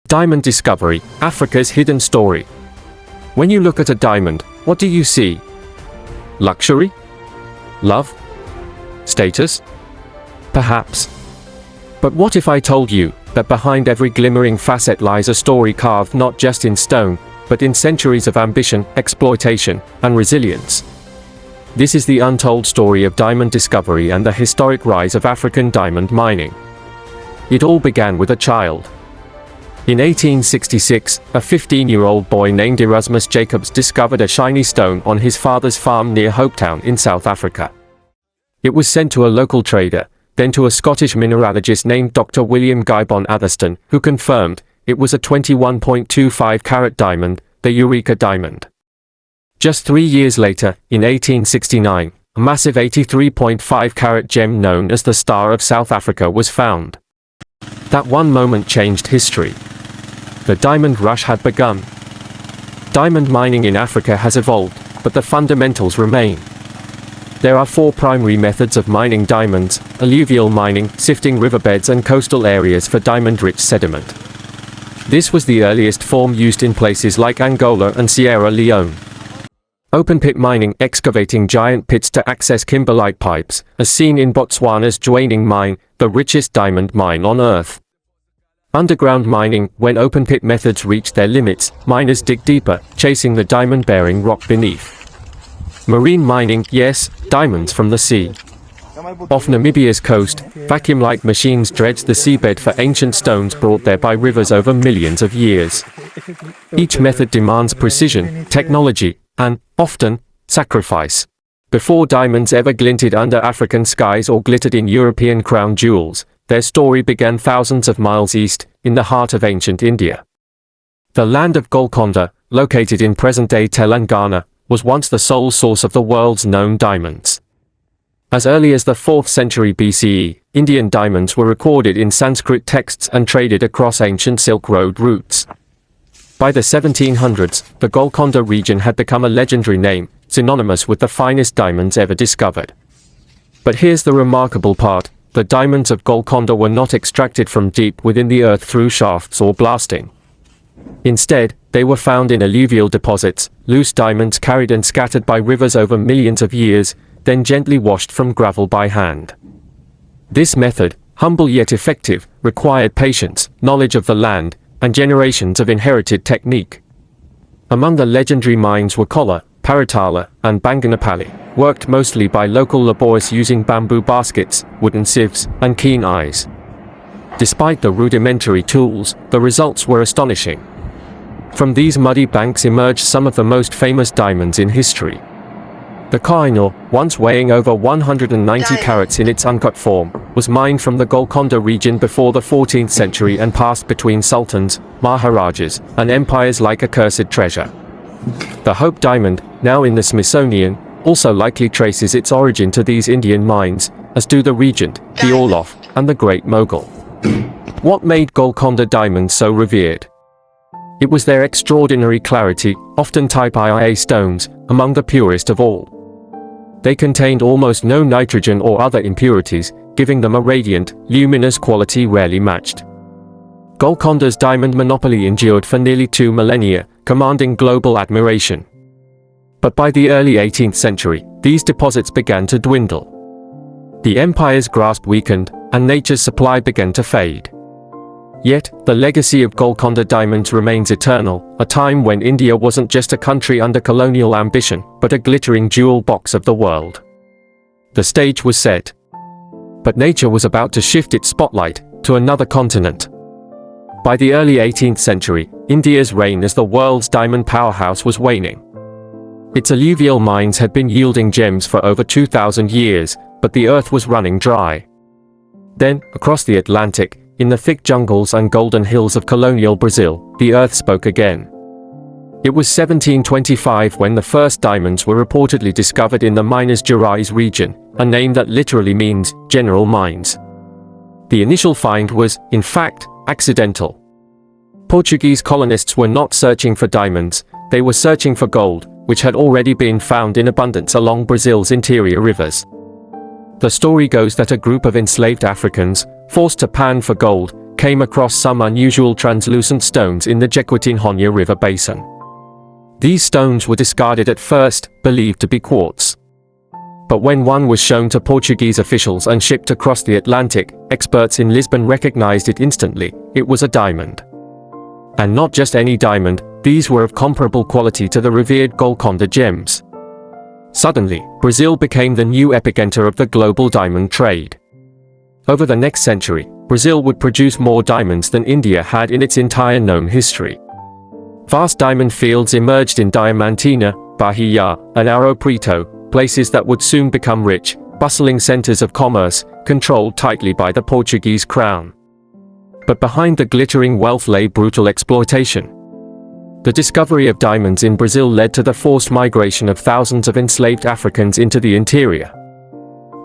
Diamond discovery, Africa's hidden story. When you look at a diamond, what do you see? Luxury? Love? Status? Perhaps. But what if I told you that behind every glimmering facet lies a story carved not just in stone, but in centuries of ambition, exploitation, and resilience? This is the untold story of diamond discovery and the historic rise of African diamond mining. It all began with a child. In 1866, a 15-year-old boy named Erasmus Jacobs discovered a shiny stone on his father's farm near Hopetown in South Africa. It was sent to a local trader, then to a Scottish mineralogist named Dr. William Gibbon Atherstone, who confirmed it was a 21.25-carat diamond, the Eureka diamond. Just 3 years later, in 1869, a massive 83.5-carat gem known as the Star of South Africa was found. That one moment changed history. The diamond rush had begun. Diamond mining in Africa has evolved, but the fundamentals remain. There are 4 primary methods of mining diamonds: alluvial mining, sifting riverbeds and coastal areas for diamond-rich sediment. This was the earliest form used in places like Angola and Sierra Leone. Open-pit mining, excavating giant pits to access kimberlite pipes, as seen in Botswana's Jwaneng mine, the richest diamond mine on Earth. Underground mining, when open-pit methods reach their limits, miners dig deeper, chasing the diamond-bearing rock beneath. Marine mining, yes, diamonds from the sea. Off Namibia's coast, vacuum-like machines dredge the seabed for ancient stones brought there by rivers over millions of years. Each method demands precision, technology, and, often, sacrifice. Before diamonds ever glinted under African skies or glittered in European crown jewels, their story began thousands of miles east, in the heart of ancient India. The land of Golconda, located in present-day Telangana, was once the sole source of the world's known diamonds. As early as the 4th century BCE, Indian diamonds were recorded in Sanskrit texts and traded across ancient Silk Road routes. By the 1700s, the Golconda region had become a legendary name, synonymous with the finest diamonds ever discovered. But here's the remarkable part: the diamonds of Golconda were not extracted from deep within the earth through shafts or blasting. Instead, they were found in alluvial deposits, loose diamonds carried and scattered by rivers over millions of years, then gently washed from gravel by hand. This method, humble yet effective, required patience, knowledge of the land, and generations of inherited technique. Among the legendary mines were Kola, Paratala, and Banganapalli, worked mostly by local laborers using bamboo baskets, wooden sieves, and keen eyes. Despite the rudimentary tools, the results were astonishing. From these muddy banks emerged some of the most famous diamonds in history. The Koh-i-Noor, once weighing over 190 carats in its uncut form, was mined from the Golconda region before the 14th century and passed between sultans, maharajas, and empires like a cursed treasure. The Hope diamond, now in the Smithsonian, also likely traces its origin to these Indian mines, as do the Regent, the Orloff, and the Great Mogul. What made Golconda diamonds so revered? It was their extraordinary clarity, often type IA stones, among the purest of all. They contained almost no nitrogen or other impurities, giving them a radiant, luminous quality rarely matched. Golconda's diamond monopoly endured for nearly 2 millennia, commanding global admiration. But by the early 18th century, these deposits began to dwindle. The empire's grasp weakened, and nature's supply began to fade. Yet, the legacy of Golconda diamonds remains eternal, a time when India wasn't just a country under colonial ambition, but a glittering jewel box of the world. The stage was set. But nature was about to shift its spotlight to another continent. By the early 18th century, India's reign as the world's diamond powerhouse was waning. Its alluvial mines had been yielding gems for over 2,000 years, but the earth was running dry. Then, across the Atlantic, in the thick jungles and golden hills of colonial Brazil, the earth spoke again. It was 1725 when the first diamonds were reportedly discovered in the Minas Gerais region, a name that literally means general mines. The initial find was, in fact, accidental. Portuguese colonists were not searching for diamonds, they were searching for gold, which had already been found in abundance along Brazil's interior rivers. The story goes that a group of enslaved Africans, forced to pan for gold, came across some unusual translucent stones in the Jequitinhonha River basin. These stones were discarded at first, believed to be quartz. But when one was shown to Portuguese officials and shipped across the Atlantic, experts in Lisbon recognized it instantly. It was a diamond. And not just any diamond, these were of comparable quality to the revered Golconda gems. Suddenly, Brazil became the new epicenter of the global diamond trade. Over the next century, Brazil would produce more diamonds than India had in its entire known history. Vast diamond fields emerged in Diamantina, Bahia, and Ouro Preto, places that would soon become rich, bustling centers of commerce, controlled tightly by the Portuguese crown. But behind the glittering wealth lay brutal exploitation. The discovery of diamonds in Brazil led to the forced migration of thousands of enslaved Africans into the interior.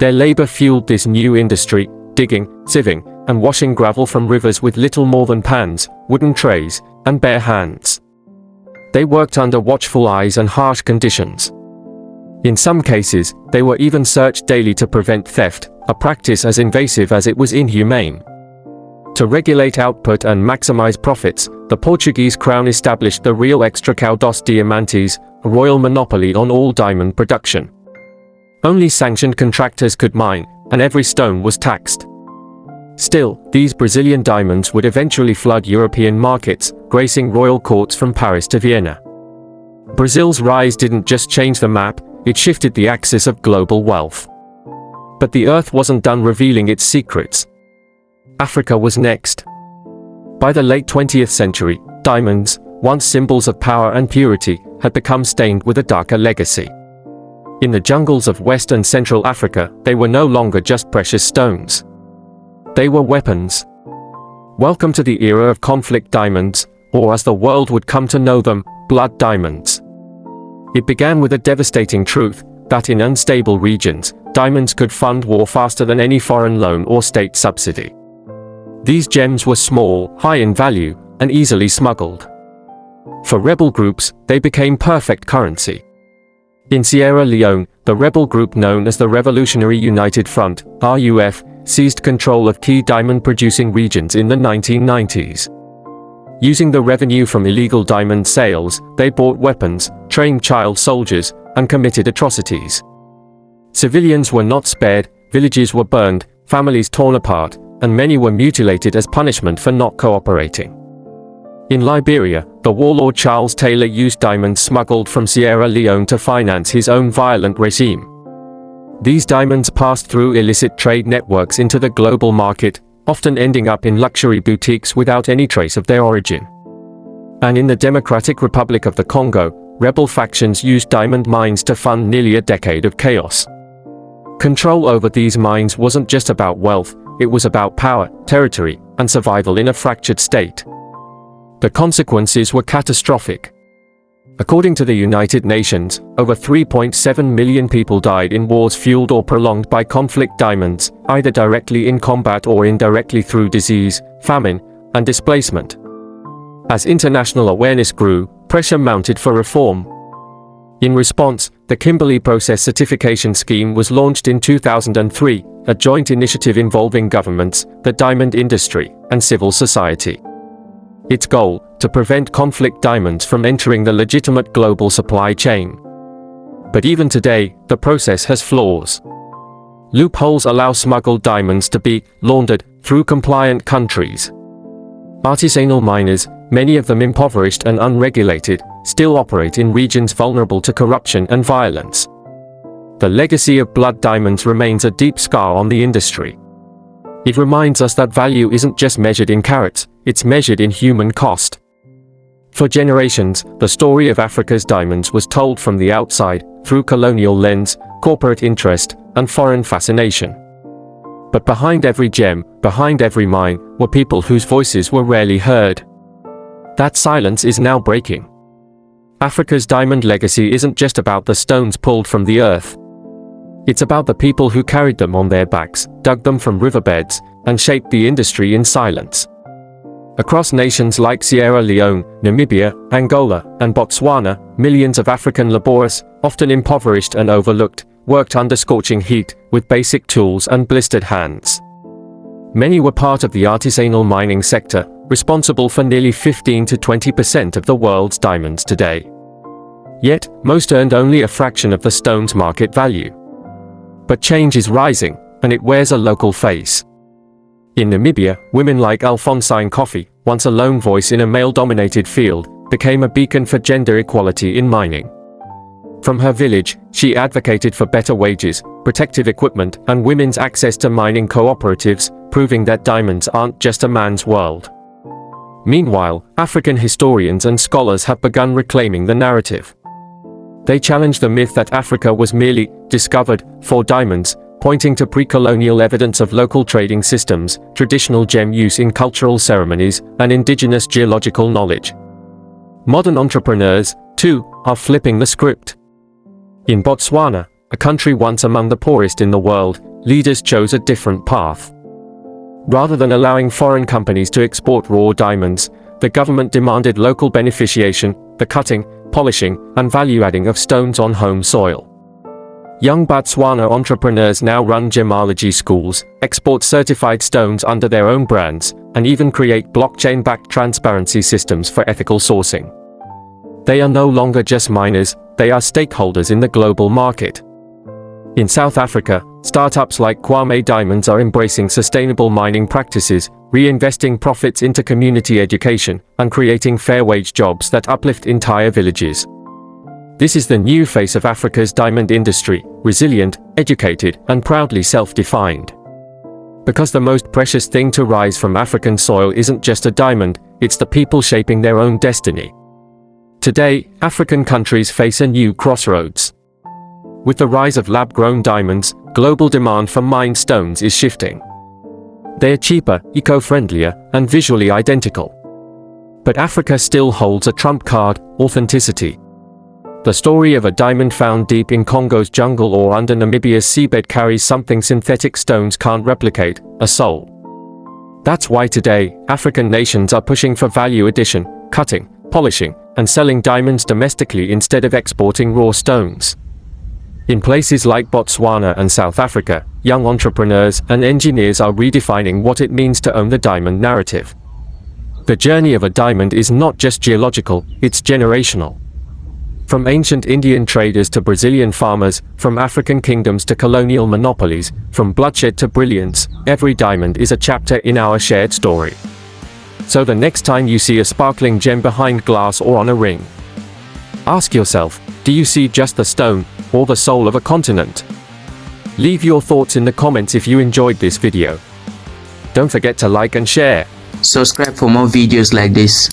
Their labor fueled this new industry, digging, sieving, and washing gravel from rivers with little more than pans, wooden trays, and bare hands. They worked under watchful eyes and harsh conditions. In some cases, they were even searched daily to prevent theft, a practice as invasive as it was inhumane. To regulate output and maximize profits, the Portuguese crown established the Real Extracao dos Diamantes, a royal monopoly on all diamond production. Only sanctioned contractors could mine, and every stone was taxed. Still, these Brazilian diamonds would eventually flood European markets, gracing royal courts from Paris to Vienna. Brazil's rise didn't just change the map, it shifted the axis of global wealth. But the earth wasn't done revealing its secrets. Africa was next. By the late 20th century, diamonds, once symbols of power and purity, had become stained with a darker legacy. In the jungles of West and Central Africa, they were no longer just precious stones. They were weapons. Welcome to the era of conflict diamonds, or as the world would come to know them, blood diamonds. It began with a devastating truth, that in unstable regions, diamonds could fund war faster than any foreign loan or state subsidy. These gems were small, high in value, and easily smuggled. For rebel groups, they became perfect currency. In Sierra Leone, the rebel group known as the Revolutionary United Front, RUF, seized control of key diamond-producing regions in the 1990s. Using the revenue from illegal diamond sales, they bought weapons, trained child soldiers, and committed atrocities. Civilians were not spared, villages were burned, families torn apart, and many were mutilated as punishment for not cooperating. In Liberia, the warlord Charles Taylor used diamonds smuggled from Sierra Leone to finance his own violent regime. These diamonds passed through illicit trade networks into the global market, often ending up in luxury boutiques without any trace of their origin. And in the Democratic Republic of the Congo, rebel factions used diamond mines to fund nearly a decade of chaos. Control over these mines wasn't just about wealth, it was about power, territory, and survival in a fractured state. The consequences were catastrophic. According to the United Nations, over 3.7 million people died in wars fueled or prolonged by conflict diamonds, either directly in combat or indirectly through disease, famine, and displacement. As international awareness grew, pressure mounted for reform. In response, the Kimberley Process Certification Scheme was launched in 2003, a joint initiative involving governments, the diamond industry, and civil society. Its goal, to prevent conflict diamonds from entering the legitimate global supply chain. But even today, the process has flaws. Loopholes allow smuggled diamonds to be laundered through compliant countries. Artisanal miners, many of them impoverished and unregulated, still operate in regions vulnerable to corruption and violence. The legacy of blood diamonds remains a deep scar on the industry. It reminds us that value isn't just measured in carats, it's measured in human cost. For generations, the story of Africa's diamonds was told from the outside, through colonial lens, corporate interest, and foreign fascination. But behind every gem, behind every mine, were people whose voices were rarely heard. That silence is now breaking. Africa's diamond legacy isn't just about the stones pulled from the earth. It's about the people who carried them on their backs, dug them from riverbeds, and shaped the industry in silence. Across nations like Sierra Leone, Namibia, Angola, and Botswana, millions of African laborers, often impoverished and overlooked, worked under scorching heat, with basic tools and blistered hands. Many were part of the artisanal mining sector, responsible for nearly 15 to 20% of the world's diamonds today. Yet, most earned only a fraction of the stone's market value. But change is rising, and it wears a local face. In Namibia, women like Alphonsine Coffee, once a lone voice in a male-dominated field, became a beacon for gender equality in mining. From her village, she advocated for better wages, protective equipment, and women's access to mining cooperatives, proving that diamonds aren't just a man's world. Meanwhile, African historians and scholars have begun reclaiming the narrative. They challenge the myth that Africa was merely discovered for diamonds, pointing to pre-colonial evidence of local trading systems, traditional gem use in cultural ceremonies, and indigenous geological knowledge. Modern entrepreneurs, too, are flipping the script. In Botswana, a country once among the poorest in the world, leaders chose a different path. Rather than allowing foreign companies to export raw diamonds, the government demanded local beneficiation, the cutting, polishing, and value-adding of stones on home soil. Young Botswana entrepreneurs now run gemology schools, export certified stones under their own brands, and even create blockchain-backed transparency systems for ethical sourcing. They are no longer just miners, they are stakeholders in the global market. In South Africa, startups like Kwame Diamonds are embracing sustainable mining practices, reinvesting profits into community education, and creating fair-wage jobs that uplift entire villages. This is the new face of Africa's diamond industry, resilient, educated, and proudly self-defined. Because the most precious thing to rise from African soil isn't just a diamond, it's the people shaping their own destiny. Today, African countries face a new crossroads. With the rise of lab-grown diamonds, global demand for mined stones is shifting. They're cheaper, eco-friendlier, and visually identical. But Africa still holds a trump card: authenticity. The story of a diamond found deep in Congo's jungle or under Namibia's seabed carries something synthetic stones can't replicate: a soul. That's why today, African nations are pushing for value addition, cutting, polishing, and selling diamonds domestically instead of exporting raw stones. In places like Botswana and South Africa, young entrepreneurs and engineers are redefining what it means to own the diamond narrative. The journey of a diamond is not just geological, it's generational. From ancient Indian traders to Brazilian farmers, from African kingdoms to colonial monopolies, from bloodshed to brilliance, every diamond is a chapter in our shared story. So the next time you see a sparkling gem behind glass or on a ring, ask yourself, do you see just the stone, or the soul of a continent? Leave your thoughts in the comments if you enjoyed this video. Don't forget to like and share. Subscribe for more videos like this.